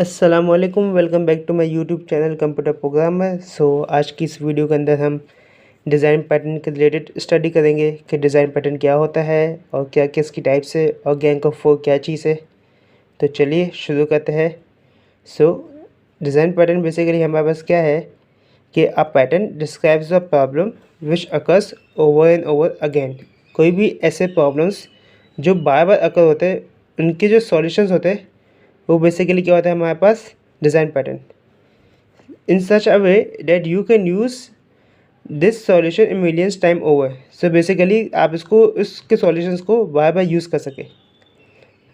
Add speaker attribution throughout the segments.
Speaker 1: अस्सलामुअलैकुम, welcome back to my YouTube channel computer programmer. आज की इस वीडियो के अंदर हम डिज़ाइन पैटर्न के रिलेटेड स्टडी करेंगे कि डिज़ाइन पैटर्न क्या होता है और क्या क्या इसकी टाइप्स है और गैंग ऑफ फोर क्या चीज़ है। तो चलिए शुरू करते हैं। डिज़ाइन पैटर्न बेसिकली हमारे पास क्या है कि a pattern describes a problem which occurs over and over again. कोई भी ऐसे प्रॉब्लम्स जो बार बार अकर होते हैं, उनके जो सॉल्यूशंस होते हैं वो बेसिकली क्या होता है हमारे पास design pattern in such a way that you can use this solution in millions time over. So basically आप इसके सॉल्यूशंस को बार बार यूज़ कर सकें।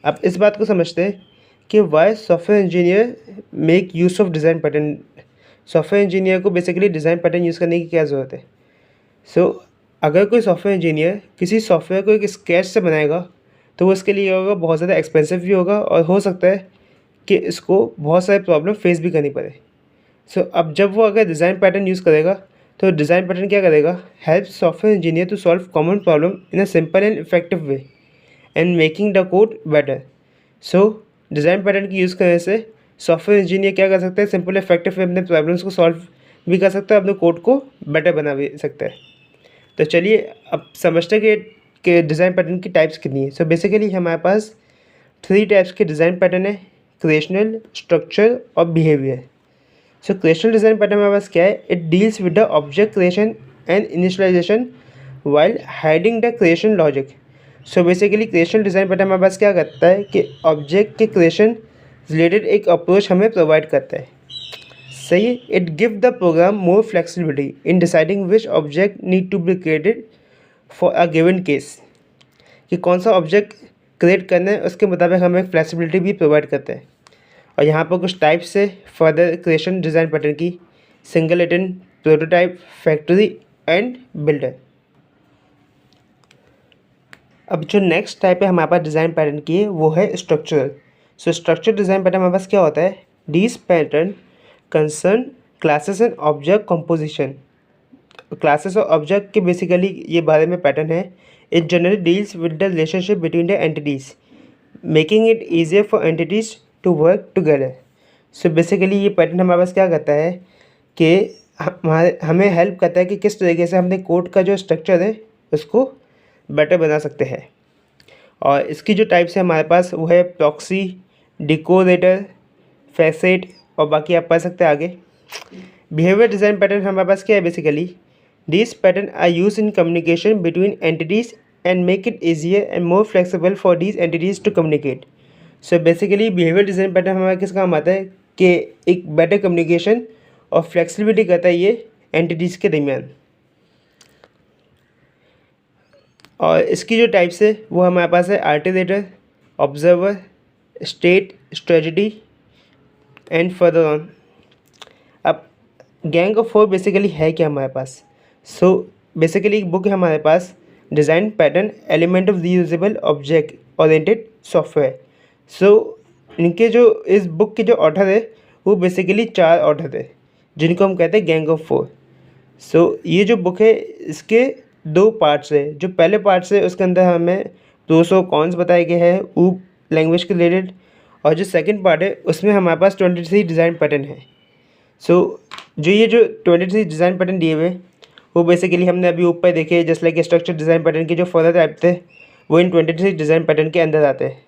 Speaker 1: आप इस बात को समझते हैं कि why software engineer make use of design pattern. Software engineer को बेसिकली डिज़ाइन पैटर्न यूज़ करने की क्या ज़रूरत है। अगर कोई सॉफ्टवेयर इंजीनियर किसी सॉफ्टवेयर को एक स्केच से बनाएगा तो वो इसके लिए होगा बहुत ज़्यादा एक्सपेंसिव भी होगा और हो सकता है कि इसको बहुत सारे प्रॉब्लम फेस भी करनी पड़े। अब जब वो अगर डिज़ाइन पैटर्न यूज़ करेगा तो डिज़ाइन पैटर्न क्या करेगा, help software engineer to solve common problem in a simple and effective way and making the code better. Design pattern की यूज़ करने से सॉफ्टवेयर इंजीनियर क्या कर सकते हैं, सिंपल इफेक्टिव वे अपने प्रॉब्लम्स को सॉल्व भी कर सकता है, अपने कोड को बेटर बना भी सकता है। तो चलिए अब समझते हैं कि डिज़ाइन पैटर्न की टाइप्स कितनी है। बेसिकली हमारे पास 3 टाइप्स के डिज़ाइन पैटर्न है, क्रिएशनल, स्ट्रक्चर और बिहेवियर। क्रिएशनल डिज़ाइन पैटर्न हमारे पास क्या है, it deals with the object creation and initialisation while hiding the creation logic. Basically creational design pattern हमारे पास क्या करता है कि ऑब्जेक्ट के क्रिएशन रिलेटेड एक अप्रोच हमें प्रोवाइड करता है। सही, it give the program more flexibility in deciding which object need to be created for a given case, कि कौन सा ऑब्जेक्ट क्रिएट करना है उसके मुताबिक हमें फ्लेक्सिबिलिटी भी प्रोवाइड करते हैं। और यहाँ पर कुछ टाइप्स है फर्दर क्रिएशन डिज़ाइन पैटर्न की, single prototype, factory and builder. अब जो नेक्स्ट टाइप है हमारे पास डिज़ाइन पैटर्न की वो है स्ट्रक्चरल। स्ट्रक्चर डिज़ाइन पैटर्न हमारे पास क्या होता है, this pattern concern classes and object composition. Classes और ऑब्जेक्ट के बेसिकली ये बारे में पैटर्न है। It generally deals with the relationship between the entities, making it easier for entities to work together. Basically ये पैटर्न हमारे पास क्या करता है कि हमें हेल्प करता है कि किस तरीके से हमने कोड का जो स्ट्रक्चर है उसको बेटर बना सकते हैं। और इसकी जो टाइप्स है हमारे पास वो है प्रॉक्सी, डिकोरेटर, फैसेट और बाकी आप पढ़ सकते हैं आगे। बिहेवियर डिज़ाइन पैटर्न हमारे पास क्या है, basically this pattern are use in communication between entities and make it easier and more flexible for these entities to communicate. Basically behaviour design pattern हमारा किस काम आता है कि एक बेटर कम्युनिकेशन और फ्लेक्सिबिलिटी करता है ये एंटिटीज़ के दरमियान। और इसकी जो टाइप्स है वो हमारे पास है iterator, observer, state, strategy and further on. अब गैंग ऑफ फोर बेसिकली है क्या हमारे पास। बेसिकली एक बुक है हमारे पास, design pattern element of reusable object oriented software. इनके जो इस बुक के जो ऑथर है वो बेसिकली 4 ऑथर है जिनको हम कहते हैं गैंग ऑफ फोर। ये जो बुक है इसके 2 पार्ट्स है। जो पहले पार्ट्स है उसके अंदर हमें 200 कॉन्स बताए गए हैं ऊप लैंग्वेज के रिलेटेड, और जो सेकंड पार्ट है उसमें हमारे पास 23 डिज़ाइन पैटर्न है। जो ये जो 23 डिज़ाइन पैटर्न दिए हुए वो बेसिकली हमने अभी ऊपर देखे, just like structure design pattern के जो फर्दर टाइप थे वो इन 23 डिज़ाइन पैटर्न के अंदर आते हैं।